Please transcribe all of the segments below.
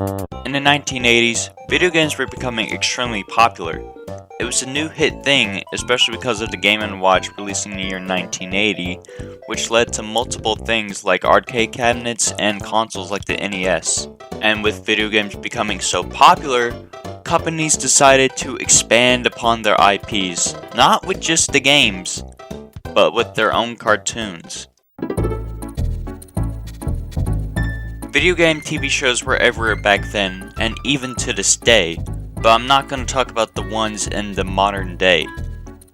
In the 1980s, video games were becoming extremely popular. It was a new hit thing, especially because of the Game & Watch releasing in the year 1980, which led to multiple things like arcade cabinets and consoles like the NES. And with video games becoming so popular, companies decided to expand upon their IPs, not with just the games, but with their own cartoons. Video game TV shows were everywhere back then, and even to this day, but I'm not going to talk about the ones in the modern day.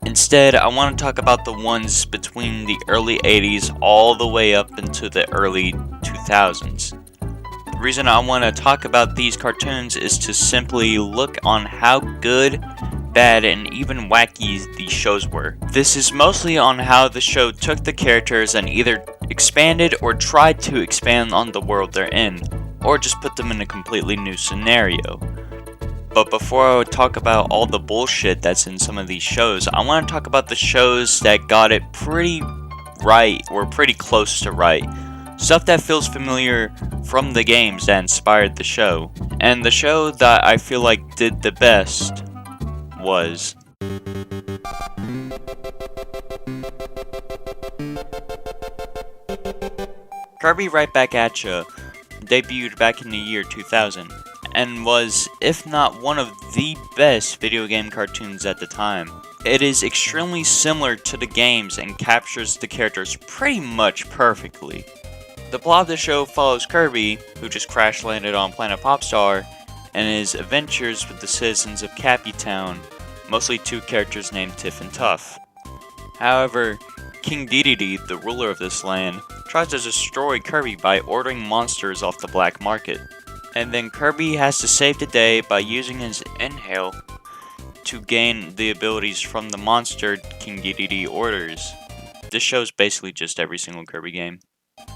Instead, I want to talk about the ones between the early 80s all the way up into the early 2000s. The reason I want to talk about these cartoons is to simply look on how good, bad, and even wacky these shows were. This is mostly on how the show took the characters and either expanded or tried to expand on the world they're in, or just put them in a completely new scenario. But before I talk about all the bullshit that's in some of these shows, I want to talk about the shows that got it pretty right, or pretty close to right. Stuff that feels familiar from the games that inspired the show. And the show that I feel like did the best was Kirby Right Back At Ya debuted back in the year 2000 and was, if not one of the best video game cartoons at the time. It is extremely similar to the games and captures the characters pretty much perfectly. The plot of the show follows Kirby, who just crash landed on Planet Popstar, and his adventures with the citizens of Cappy Town, mostly two characters named Tiff and Tuff. However, King Dedede, the ruler of this land, tries to destroy Kirby by ordering monsters off the black market. And then Kirby has to save the day by using his inhale to gain the abilities from the monster King Dedede orders. This show's basically just every single Kirby game.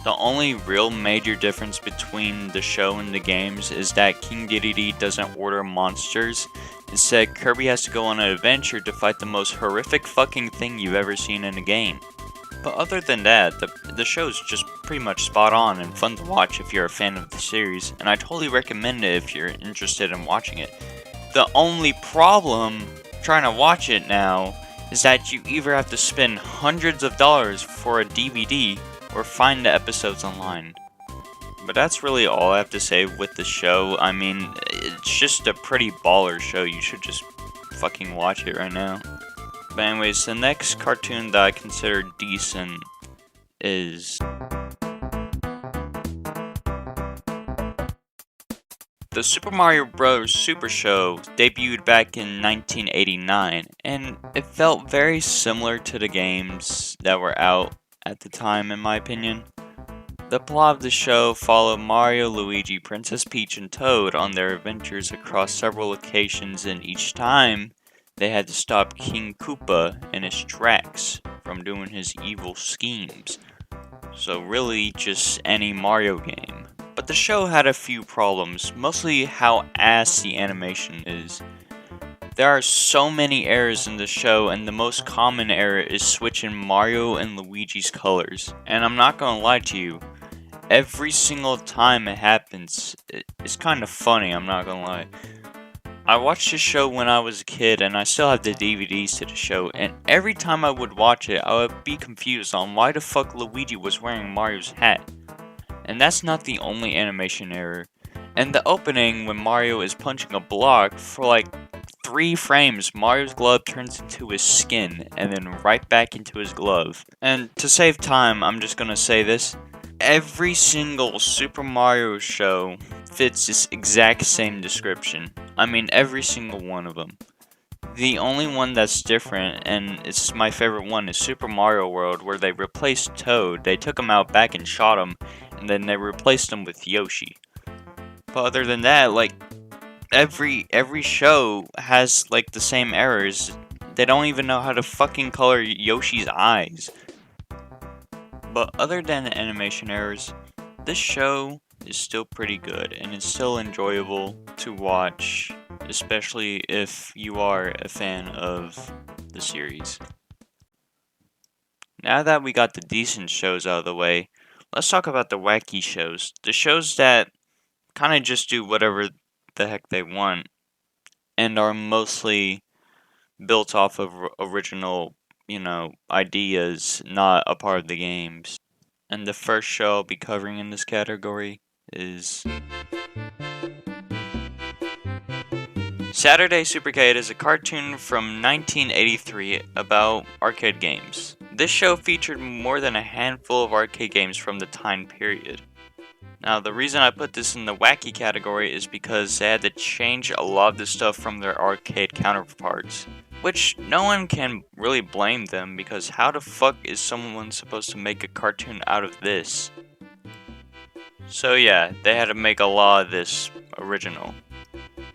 The only real major difference between the show and the games is that King Dedede doesn't order monsters. Instead, Kirby has to go on an adventure to fight the most horrific fucking thing you've ever seen in a game. But other than that, the show's just pretty much spot on and fun to watch if you're a fan of the series, and I totally recommend it if you're interested in watching it. The only problem trying to watch it now is that you either have to spend hundreds of dollars for a DVD or find the episodes online. But that's really all I have to say with the show. I mean, it's just a pretty baller show. You should just fucking watch it right now. But anyways, the next cartoon that I consider decent is the Super Mario Bros. Super Show debuted back in 1989, and it felt very similar to the games that were out at the time, in my opinion. The plot of the show followed Mario, Luigi, Princess Peach, and Toad on their adventures across several locations, and each time they had to stop King Koopa in his tracks from doing his evil schemes. So really, just any Mario game. But the show had a few problems, mostly how ass the animation is. There are so many errors in the show, and the most common error is switching Mario and Luigi's colors. And I'm not gonna lie to you, every single time it happens, it's kind of funny, I'm not gonna lie. I watched the show when I was a kid, and I still have the DVDs to the show, and every time I would watch it, I would be confused on why the fuck Luigi was wearing Mario's hat. And that's not the only animation error. In the opening, when Mario is punching a block, for like 3 frames, Mario's glove turns into his skin, and then right back into his glove. And to save time, I'm just gonna say this. Every single Super Mario show fits this exact same description. I mean, every single one of them. The only one that's different, and it's my favorite one, is Super Mario World, where they replaced Toad. They took him out back and shot him, and then they replaced him with Yoshi. But other than that, like, every show has, like, the same errors. They don't even know how to fucking color Yoshi's eyes. But other than the animation errors, this show is still pretty good, and it's still enjoyable to watch, especially if you are a fan of the series. Now that we got the decent shows out of the way, let's talk about the wacky shows. The shows that kind of just do whatever the heck they want and are mostly built off of original, ideas, not a part of the games. And the first show I'll be covering in this category is Saturday Supercade is a cartoon from 1983 about arcade games. This show featured more than a handful of arcade games from the time period. Now, the reason I put this in the wacky category is because they had to change a lot of the stuff from their arcade counterparts. Which, no one can really blame them, because how the fuck is someone supposed to make a cartoon out of this? So yeah, they had to make a lot of this original.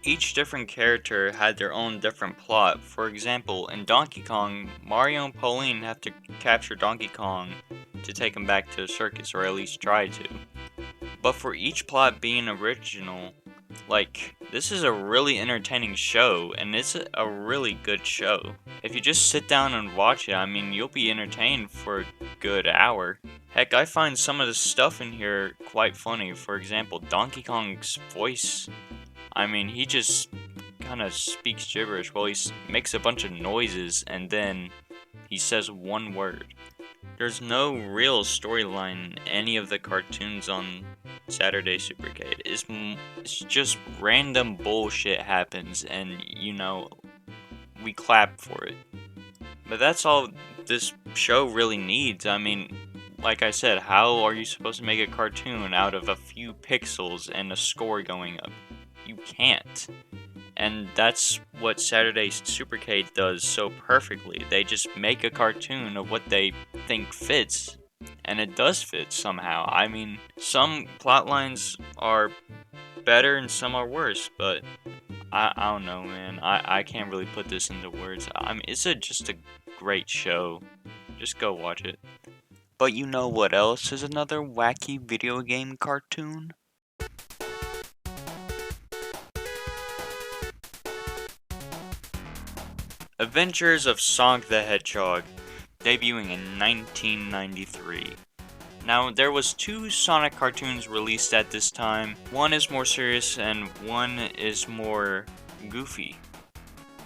Each different character had their own different plot. For example, in Donkey Kong, Mario and Pauline have to capture Donkey Kong to take him back to the circus, or at least try to. But for each plot being original, this is a really entertaining show, and it's a really good show. If you just sit down and watch it, you'll be entertained for a good hour. Heck, I find some of the stuff in here quite funny. For example, Donkey Kong's voice. He just kind of speaks gibberish. Well, he makes a bunch of noises, and then he says one word. There's no real storyline in any of the cartoons on Saturday Supercade. It's just random bullshit happens, and we clap for it. But that's all this show really needs. Like I said, how are you supposed to make a cartoon out of a few pixels and a score going up? You can't. And that's what Saturday Supercade does so perfectly. They just make a cartoon of what they think fits, and it does fit somehow. Some plot lines are better and some are worse, but I don't know, man. I can't really put this into words. It's just a great show. Just go watch it. But you know what else is another wacky video game cartoon? Adventures of Sonic the Hedgehog, debuting in 1993. Now, there was 2 Sonic cartoons released at this time. One is more serious and one is more goofy.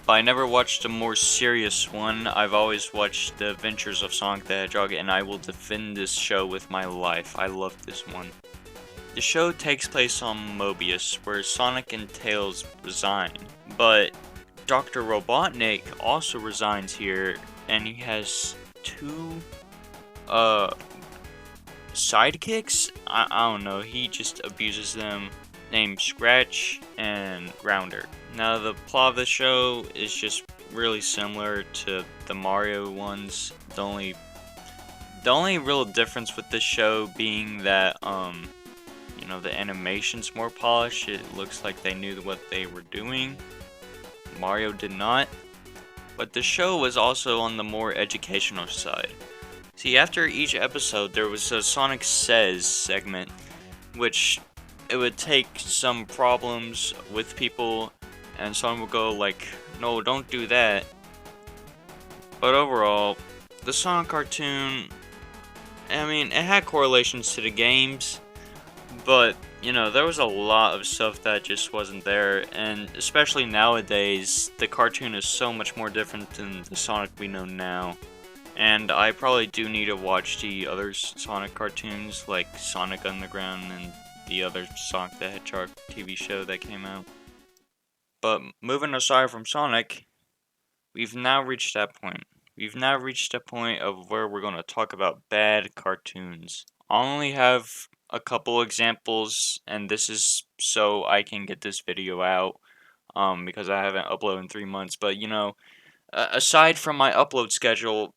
But I never watched a more serious one. I've always watched The Adventures of Sonic the Hedgehog, and I will defend this show with my life. I love this one. The show takes place on Mobius, where Sonic and Tails resign. But Dr. Robotnik also resigns here, and he has 2 sidekicks? I don't know, he just abuses them, named Scratch and Grounder. Now, the plot of the show is just really similar to the Mario ones. The only real difference with this show being that the animation's more polished. It looks like they knew what they were doing. Mario did not. But the show was also on the more educational side. See, after each episode, there was a Sonic Says segment, which it would take some problems with people, and Sonic would go like, no, don't do that. But overall, the Sonic cartoon, it had correlations to the games, but, there was a lot of stuff that just wasn't there, and especially nowadays, the cartoon is so much more different than the Sonic we know now. And I probably do need to watch the other Sonic cartoons, like Sonic Underground and the other Sonic the Hedgehog TV show that came out. But moving aside from Sonic, we've now reached that point. We've now reached a point of where we're going to talk about bad cartoons. I only have a couple examples, and this is so I can get this video out, because I haven't uploaded in 3 months. But, aside from my upload schedule,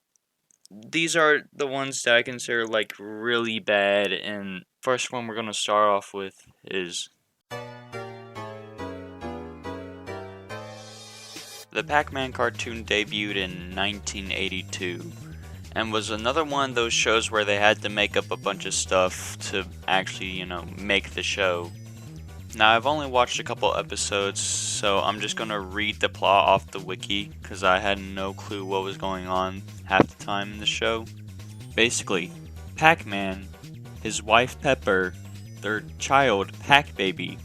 these are the ones that I consider really bad, and first one we're going to start off with is the Pac-Man cartoon debuted in 1982 and was another one of those shows where they had to make up a bunch of stuff to actually, make the show. Now, I've only watched a couple episodes, so I'm just going to read the plot off the wiki, because I had no clue what was going on half the time in the show. Basically, Pac-Man, his wife Pepper, their child Pac-Baby,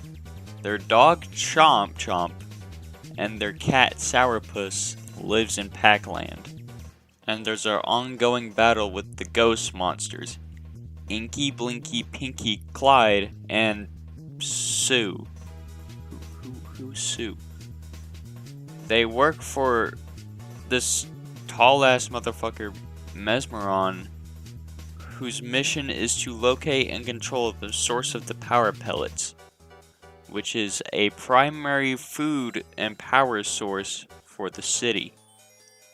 Their dog Chomp Chomp and their cat Sourpuss lives in Pac-Land. And there's our ongoing battle with the ghost monsters, Inky, Blinky, Pinky, Clyde, and Sue. Who's Sue? They work for this tall-ass motherfucker, Mesmeron, whose mission is to locate and control the source of the power pellets, which is a primary food and power source for the city.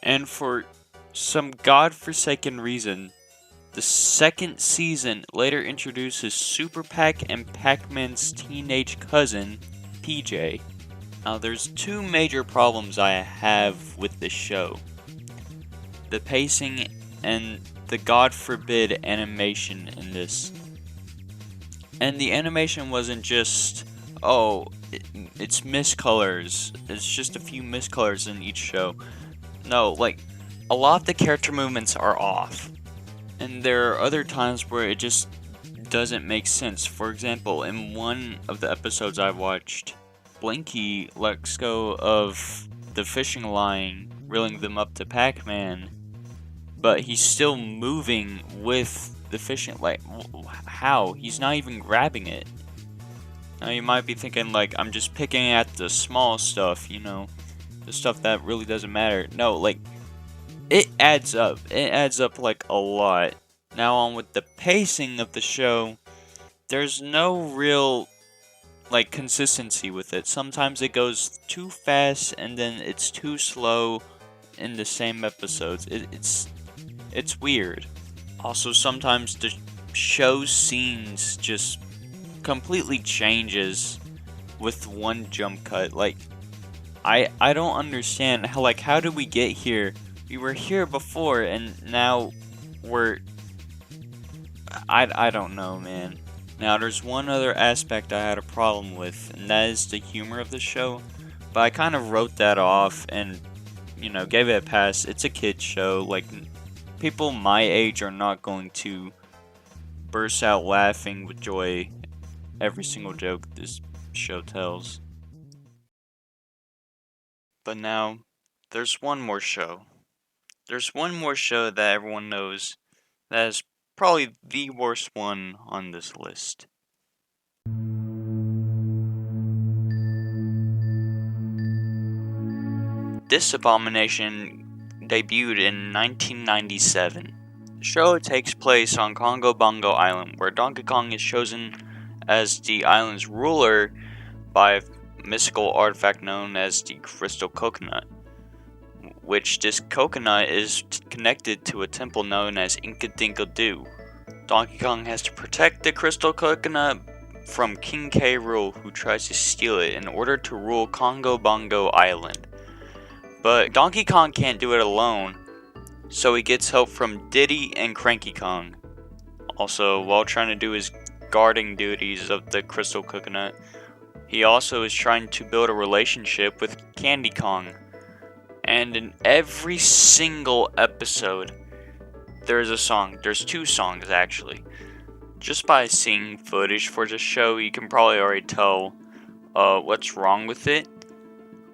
And for some godforsaken reason, the second season later introduces Super Pac and Pac-Man's teenage cousin, PJ. Now, there's two major problems I have with this show: the pacing and the God forbid animation in this. And the animation wasn't just, it's miscolors. It's just a few miscolors in each show. No, like, a lot of the character movements are off. And there are other times where it just doesn't make sense. For example, in one of the episodes I watched, Blinky lets go of the fishing line, reeling them up to Pac-Man, but he's still moving with the fishing line. How? He's not even grabbing it. Now you might be thinking, like, I'm just picking at the small stuff, you know, the stuff that really doesn't matter. No, like, it adds up. It adds up, like, a lot. Now on with the pacing of the show, there's no real, like, consistency with it. Sometimes it goes too fast and then it's too slow in the same episodes. It's weird. Also, sometimes the show's scenes just completely changes with one jump cut. Like, I don't understand how did we get here? We were here before and now we're I don't know, man. Now, there's one other aspect I had a problem with, and that is the humor of the show. But I kind of wrote that off and, you know, gave it a pass. It's a kid's show. Like, people my age are not going to burst out laughing with joy every single joke this show tells. But now, there's one more show. There's one more show that everyone knows that is probably the worst one on this list. This abomination debuted in 1997. The show takes place on Congo Bongo Island, where Donkey Kong is chosen as the island's ruler by a mystical artifact known as the Crystal Coconut, which this coconut is connected to a temple known as Inka Dinka Doo. Donkey Kong has to protect the Crystal Coconut from King K. Rool, who tries to steal it in order to rule Congo Bongo Island. But Donkey Kong can't do it alone, so he gets help from Diddy and Cranky Kong. Also, while trying to do his guarding duties of the Crystal Coconut, he also is trying to build a relationship with Candy Kong. And in every single episode, there's a song. There's two songs, actually. Just by seeing footage for the show, you can probably already tell what's wrong with it.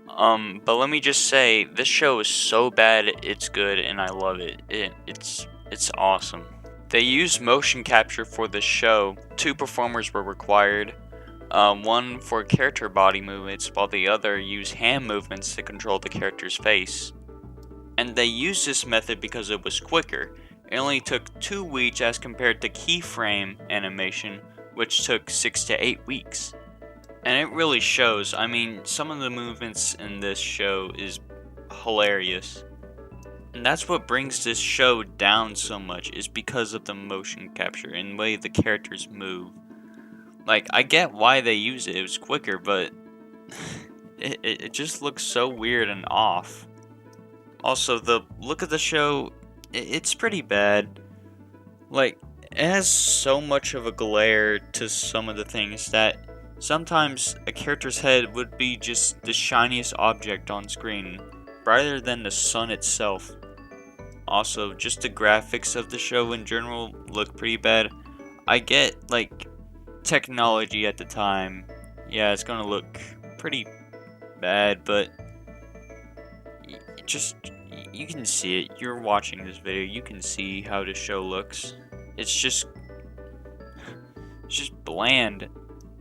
But let me just say, this show is so bad, it's good, and I love it. It's awesome. They used motion capture for the show. Two performers were required. One for character body movements, while the other used hand movements to control the character's face. And they used this method because it was quicker. It only took 2 weeks as compared to keyframe animation, which took 6 to 8 weeks. And it really shows. I mean, some of the movements in this show is hilarious. And that's what brings this show down so much, is because of the motion capture and the way the characters move. Like, I get why they use it was quicker, but it just looks so weird and off. Also, the look of the show, it's pretty bad. Like, it has so much of a glare to some of the things that sometimes a character's head would be just the shiniest object on screen, brighter than the sun itself. Also, just the graphics of the show in general look pretty bad. I get, like, technology at the time, yeah, it's gonna look pretty bad, but just you can see it. You're watching this video, you can see how the show looks. It's just bland.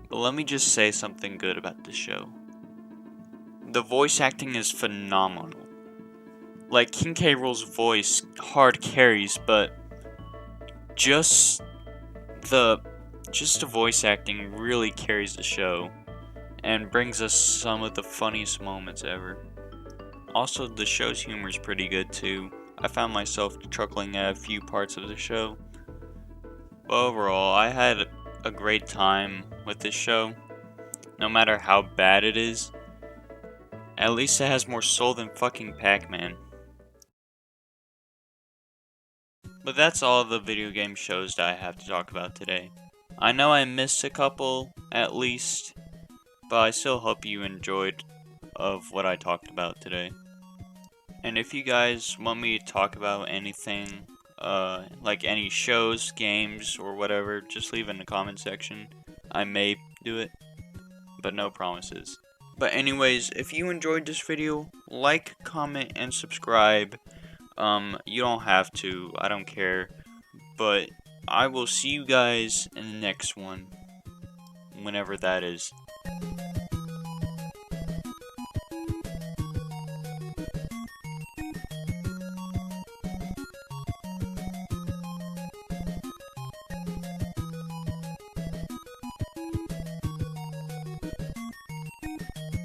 But let me just say something good about the show. The voice acting is phenomenal. Like, King K. Rool's voice hard carries, but just the voice acting really carries the show and brings us some of the funniest moments ever. Also, the show's humor is pretty good too. I found myself chuckling at a few parts of the show. But overall, I had a great time with this show. No matter how bad it is, at least it has more soul than fucking Pac-Man. But that's all the video game shows that I have to talk about today. I know I missed a couple, at least, but I still hope you enjoyed of what I talked about today. And if you guys want me to talk about anything, like any shows, games, or whatever, just leave it in the comment section. I may do it, but no promises. But anyways, if you enjoyed this video, like, comment, and subscribe. You don't have to, I don't care, but I will see you guys in the next one, whenever that is.